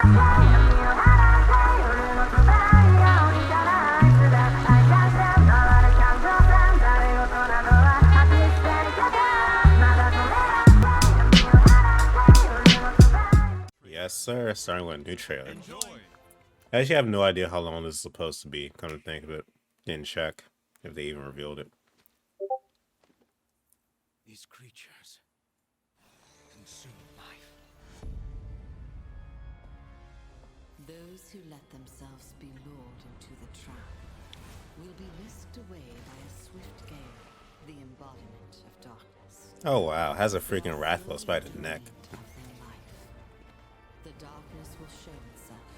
Yes, sir. Starting with a new trailer. I actually have no idea how long this is supposed to be. Come to think of it, didn't check if they even revealed it. These creatures consume life. Those who let themselves be lured into the trap will be whisked away by a swift gale, the embodiment of darkness. Oh wow, has a freaking Rathalos by the neck. The darkness will show itself,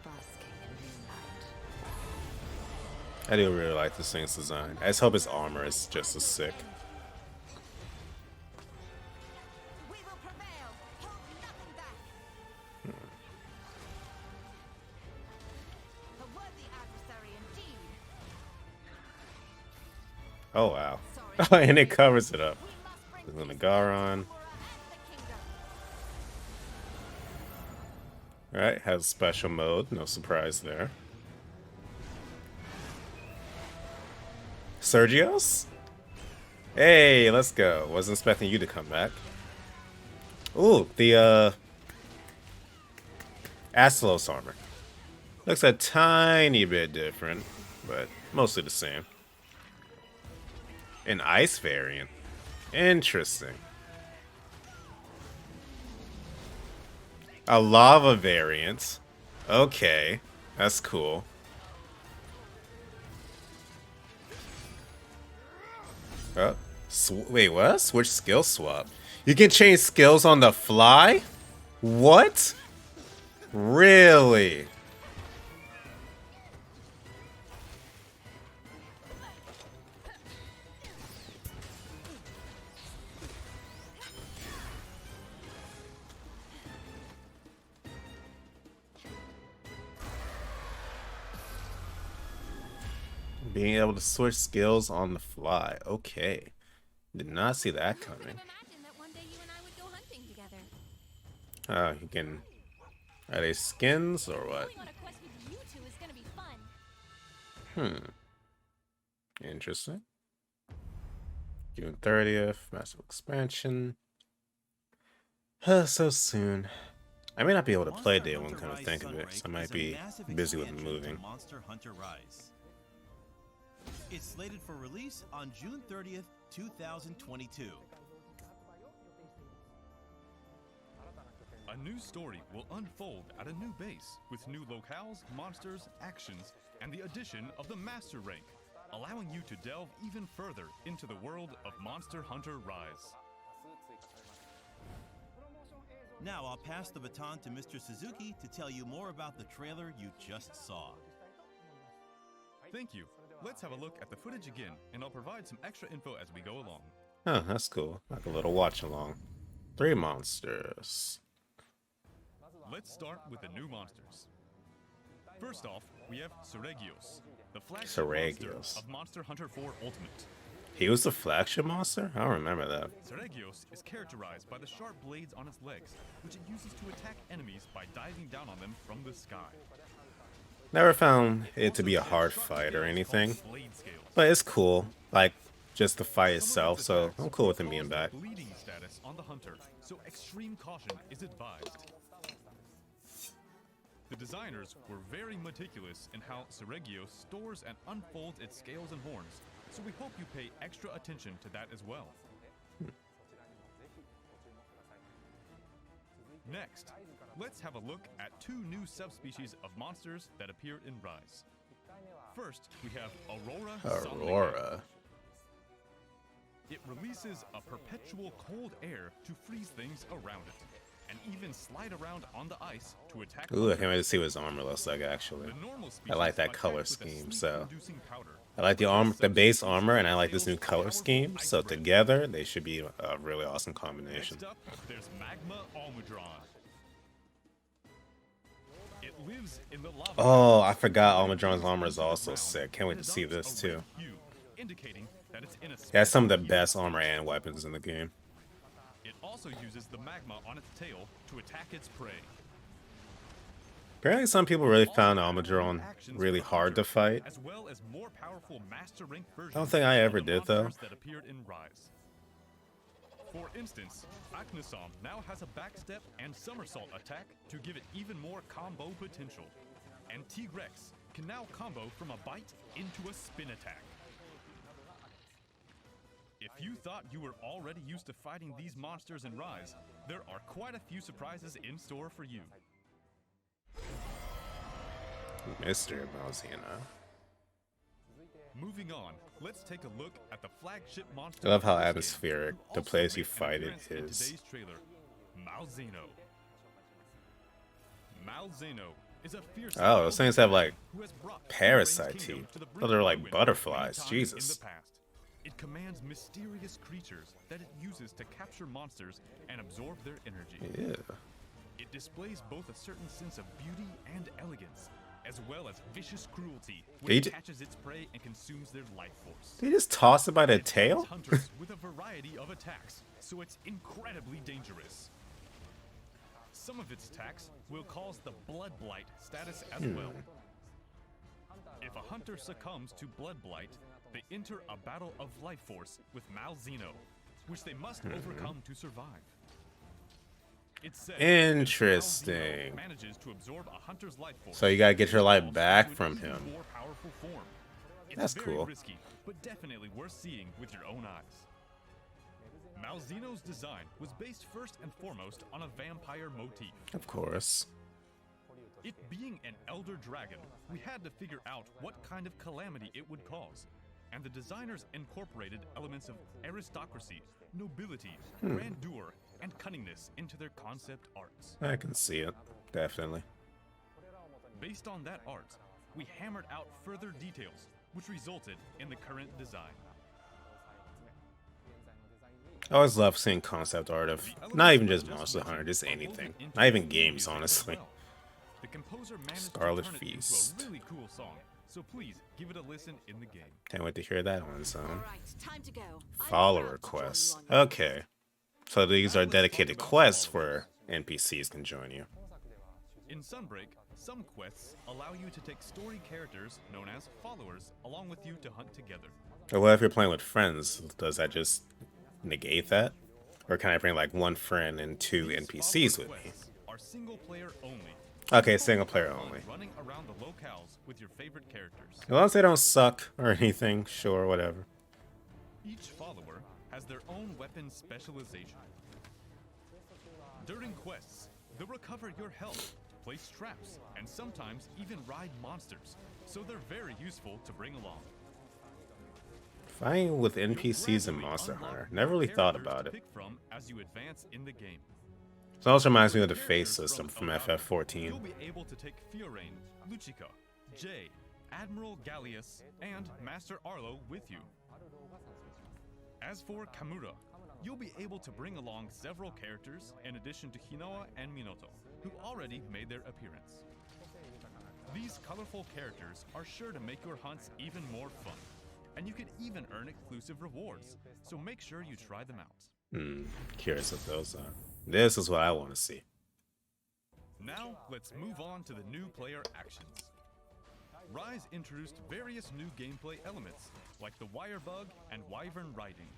basking in moonlight. I do really like this thing's design. I just hope his armor is just as sick. We will prevail. Hold nothing back. A worthy adversary indeed. Oh wow. And it covers it up. We must bring There's an peace Agaron. and the kingdom. Alright, has special mode, no surprise there. Sergios? Hey, let's go. Wasn't expecting you to come back. Ooh, the Astalos armor. Looks a tiny bit different, but mostly the same. An ice variant. Interesting. A lava variant. Okay, that's cool. Oh, wait, what? Switch skill swap. You can change skills on the fly? What? Really? Being able to switch skills on the fly. Okay. Did not see that coming. Imagine that one day you and I would go hunting together. You can... Are they skins or what? Going on a quest with you two is gonna be fun. Interesting. June 30th, massive expansion. So soon. I may not be able to play day one, kind of think of it, so I might be busy with moving. Monster Hunter Rise. It's slated for release on June 30th, 2022. A new story will unfold at a new base with new locales, monsters, actions, and the addition of the Master Rank, allowing you to delve even further into the world of Monster Hunter Rise. Now I'll pass the baton to Mr. Suzuki to tell you more about the trailer you just saw. Thank you. Let's have a look at the footage again, and I'll provide some extra info as we go along. Oh, that's cool. Like a little watch along. 3 monsters. Let's start with the new monsters. First off, we have Seregios, the flagship monster of Monster Hunter 4 Ultimate. He was the flagship monster? I don't remember that. Seregios is characterized by the sharp blades on its legs, which it uses to attack enemies by diving down on them from the sky. Never found it to be a hard fight or anything, but it's cool, like just the fight itself, so I'm cool with him being back. Bleeding status on the hunter, so extreme caution is advised. The designers were very meticulous in how Seregios stores and unfolds its scales and horns, so we hope you pay extra attention to that as well. Next, let's have a look at 2 new subspecies of monsters that appear in Rise. First, we have Aurora. It releases a perpetual cold air to freeze things around it, and even slide around on the ice to attack. Ooh, I can't wait to see what his armor looks like, actually. I like that color scheme, so... I like the base armor, and I like this new color scheme, so together, they should be a really awesome combination. Next up, there's Magma Almudron. It lives in the lava. Oh, I forgot Almudron's armor is also sick. Can't wait to see this, too. Indicating that it's in a It has some of the best armor and weapons in the game. It also uses the magma on its tail to attack its prey. Apparently, some people really found Almadron really hard to fight. As well as more powerful master rank versions I don't think I ever of the did, though. monsters that appeared in Rise. For instance, Aknasam now has a backstep and somersault attack to give it even more combo potential. And T-Rex can now combo from a bite into a spin attack. If you thought you were already used to fighting these monsters in Rise, there are quite a few surprises in store for you. Mr. Malzina. Moving on, let's take a look at the flagship monster. I love how of this game, atmospheric who the also place you made an fight it appearance in is. today's trailer, Malzeno. Malzeno is a fierce Oh, those things have, like, who has brought parasite Strange Kingdom teeth. to the Oh, brink they're of like ruin butterflies. many times Jesus. In the past. It commands mysterious creatures that it uses to capture monsters and absorb their energy. Yeah. It displays both a certain sense of beauty and elegance, as well as vicious cruelty when They it j- catches its prey and consumes their life force. Did he just toss it by the It tail? fights hunters with a variety of attacks, so it's incredibly dangerous. Some of its attacks will cause the Blood Blight status as well. If a hunter succumbs to Blood Blight, they enter a battle of life force with Malzeno, which they must overcome to survive. It's said that if Interesting. Malzeno manages to absorb a hunter's life force, So you gotta get your life evolves back into from an even him. more powerful form. It's That's very cool. risky, but definitely worth seeing with your own eyes. Malzeno's design was based first and foremost on a vampire motif. Of course. It being an elder dragon, we had to figure out what kind of calamity it would cause. And the designers incorporated elements of aristocracy, nobility, grandeur, and cunningness into their concept arts. I can see it. Definitely. Based on that art, we hammered out further details, which resulted in the current design. I always love seeing concept art of not even just Monster Hunter, just anything. Not even games, honestly. The composer managed Scarlet to turn it Feast. into a really cool song, so please give it a listen in the game. Can't wait to hear that one, so. All right, time to go. I'm Follower proud to join quests. you on your Okay. So these are dedicated quests where NPCs can join you. In Sunbreak, some quests allow you to take story characters known as followers along with you to hunt together. Or what if you're playing with friends? Does that just negate that? Or can I bring like one friend and two These NPCs follower with me? quests are single player only. Okay, single player only. Running around the locales with your favorite characters. As long as they don't suck or anything, sure, whatever. Each follower has their own weapon specialization. During quests, they'll recover your health, place traps, and sometimes even ride monsters, so they're very useful to bring along. Fighting with You'll NPCs in gradually Monster unlock Hunter. more Never really thought characters about to it. pick from as you advance in the game. This also reminds me of the Characters face system from Elgato, FF14. You'll be able to take Fiorane, Lucica, Jay, Admiral Gallius, and Master Arlo with you. As for Kamura, you'll be able to bring along several characters in addition to Hinoa and Minoto, who already made their appearance. These colorful characters are sure to make your hunts even more fun, and you can even earn exclusive rewards, so make sure you try them out. Curious what those are. This is what I want to see. Now, let's move on to the new player actions. Rise introduced various new gameplay elements, like the wire bug and wyvern riding.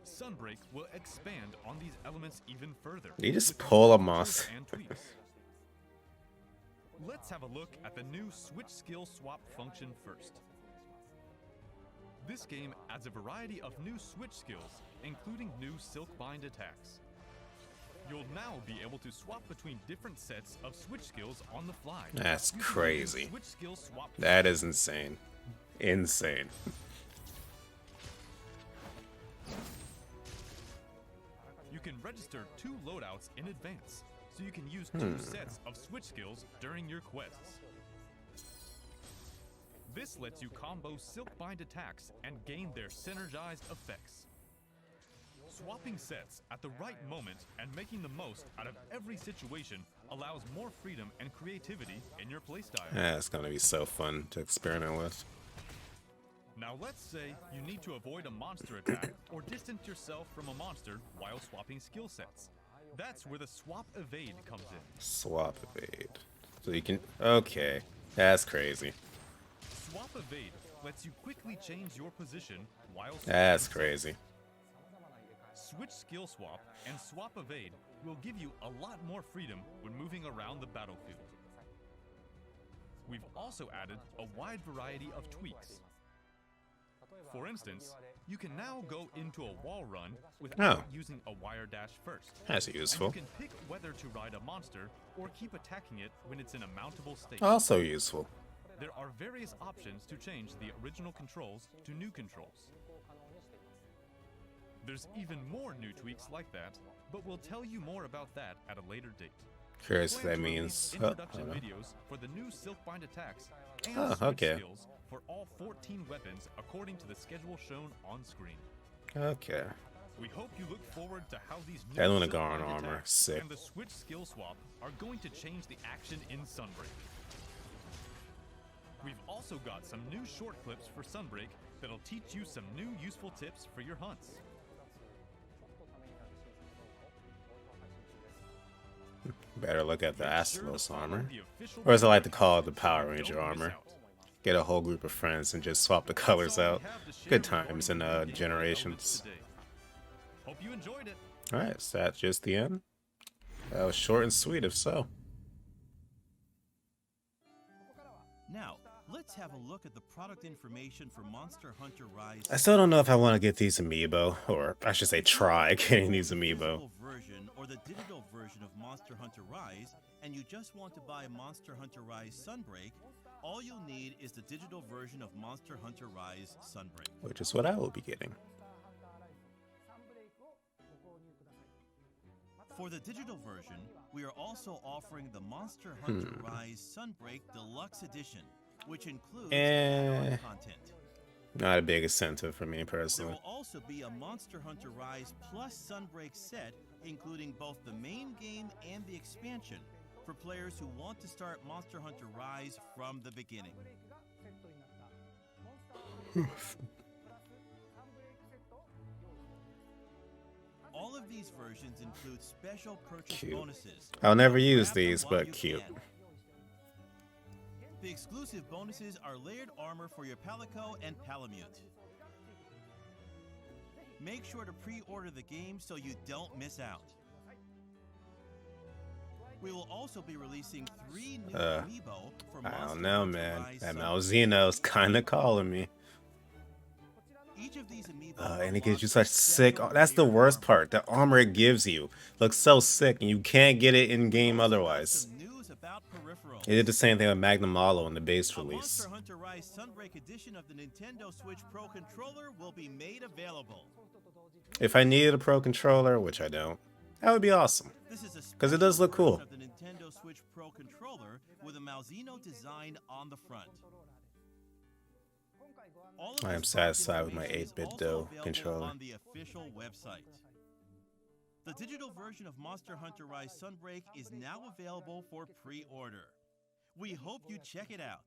Sunbreak will expand on these elements even further. You just with pull a new moss. features and tweaks. Let's have a look at the new switch skill swap function first. This game adds a variety of new switch skills, including new Silkbind attacks. You'll now be able to swap between different sets of switch skills on the fly. That's using the new crazy. Switch skill swap. That is insane. Insane. You can register 2 loadouts in advance, so you can use 2 sets of switch skills during your quests. This lets you combo Silkbind attacks and gain their synergized effects. Swapping sets at the right moment and making the most out of every situation allows more freedom and creativity in your playstyle. That's gonna be so fun to experiment with. Now let's say you need to avoid a monster attack or distance yourself from a monster while swapping skill sets. That's where the swap evade comes in. Swap evade. So you can... Okay. That's crazy. Swap Evade lets you quickly change your position while That's swapping crazy. Switch Skill Swap and Swap Evade will give you a lot more freedom when moving around the battlefield. We've also added a wide variety of tweaks. For instance, you can now go into a wall run without using a wire dash first. That's useful. And you can pick whether to ride a monster or keep attacking it when it's in a mountable state. Also useful. There are various options to change the original controls to new controls. There's even more new tweaks like that, but we'll tell you more about that at a later date. Curious what Plan that to release means. introduction videos for the new Silkbind attacks and Oh, switch okay. skills for all 14 weapons according to the schedule shown on screen. Okay. We hope you look forward to how these new That Lunagarn Silkbind armor, attacks sick. and the switch skill swap are going to change the action in Sunbreak. We've also got some new short clips for Sunbreak that'll teach you some new useful tips for your hunts. Better look at the Make sure to Astalos follow armor. the official Or as I like to guidelines call it, the so Power you Ranger don't miss armor. out. Get a whole group of friends and just swap the colors That's all out. we have to share Good regarding times the in new game elements Generations. today. Hope you enjoyed it. Alright, so that's just the end. That was short and sweet, if so. Now, let's have a look at the product information for Monster Hunter Rise. I still don't know if I want to get these amiibo, or I should say try getting these amiibo. Physical version or the digital version of Monster Hunter Rise, and you just want to buy Monster Hunter Rise Sunbreak, all you'll need is the digital version of Monster Hunter Rise Sunbreak. Which is what I will be getting. For the digital version, we are also offering the Monster Hunter Rise Sunbreak Deluxe Edition, which includes add-on content. Not a big incentive for me There personally. will also be a Monster Hunter Rise Plus Sunbreak set, including both the main game and the expansion, for players who want to start Monster Hunter Rise from the beginning. All of these versions include special purchase Cute. bonuses. I'll never use Grab them these, while but you cute. can. The exclusive bonuses are layered armor for your Palico and Palamute. Make sure to pre-order the game so you don't miss out. We will also be releasing 3 new amiibo for I Monster don't know, Hunter man. Rise That Sunbreak. Malzeno's kind of calling me. Each of these amiibo And it gives you unlocks such sick... special That's the layered worst armor. part. The armor it gives you looks so sick, and you can't get it in-game otherwise. Some news about peripherals. It did the same thing with Magnum Malo in the base A release. Monster Hunter Rise Sunbreak edition of the Nintendo Switch Pro controller will be made available. If I needed a Pro Controller, which I don't, that would be awesome. This is a 'Cause it does special look cool. version of the Nintendo Switch Pro controller with a Malzeno design on the front. All of I am this satisfied with my information is 8-bit also dough available controller. on the official website. The digital version of Monster Hunter Rise Sunbreak is now available for pre-order. We hope you check it out.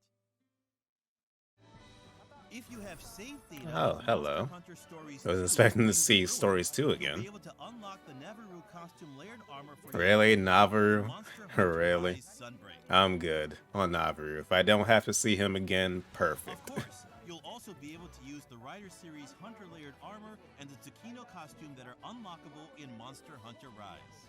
If you have saved data Oh, of hello. Monster Hunter Stories I was 2 expecting to in see Blue, Stories 2 you'll again. be able to unlock the Navarro costume layered armor for your Really? Monster Navaru? Hunter Really? Rise Sunbreak. I'm good on Navaru. If I don't have to see him again, Of perfect. course, you'll also be able to use the Rider Series Hunter layered armor and the Tsukino costume that are unlockable in Monster Hunter Rise.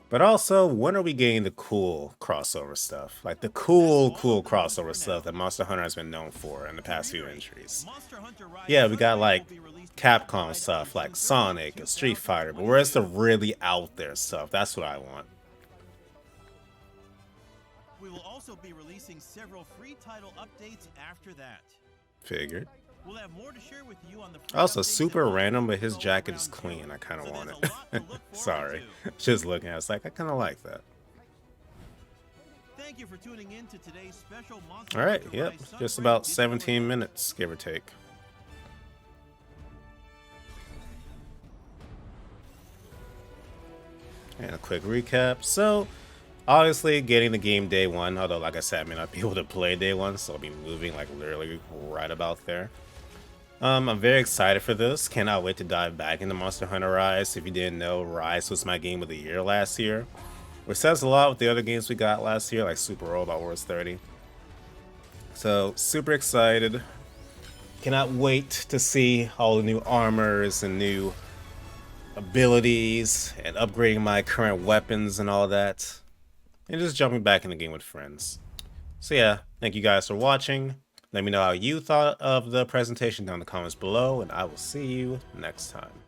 But also, when are we getting the cool crossover stuff? Like the cool crossover stuff that Monster Hunter has been known for in the past few entries. Monster Hunter Rise Yeah, we got Sunbreak like will be released Capcom worldwide stuff on like June Sonic 30th, and Street Fighter, but where's the really out there stuff? That's what I want. We will also be releasing several free title updates after that. Figured. We'll have more to share with you on the free Also, updates super that will random, but release his all jacket around is clean. June. I kind of So want there's it. a lot to look forward Sorry. to. Just looking at it, I was like, I kind of like that. Thank you for tuning in to today's special Monster All right, Hunter yep. Rise Just Sunbreak about digital 17 release. minutes, give or take. And a quick recap. So, obviously, getting the game day one, although, like I said, I may not be able to play day one, so I'll be moving, like, literally right about there. I'm very excited for this. Cannot wait to dive back into Monster Hunter Rise. If you didn't know, Rise was my game of the year last year, which says a lot with the other games we got last year, like Super Robot Wars 30. So, super excited. Cannot wait to see all the new armors and new abilities and upgrading my current weapons and all that. And just jumping back in the game with friends. So yeah, thank you guys for watching. Let me know how you thought of the presentation down in the comments below, and I will see you next time.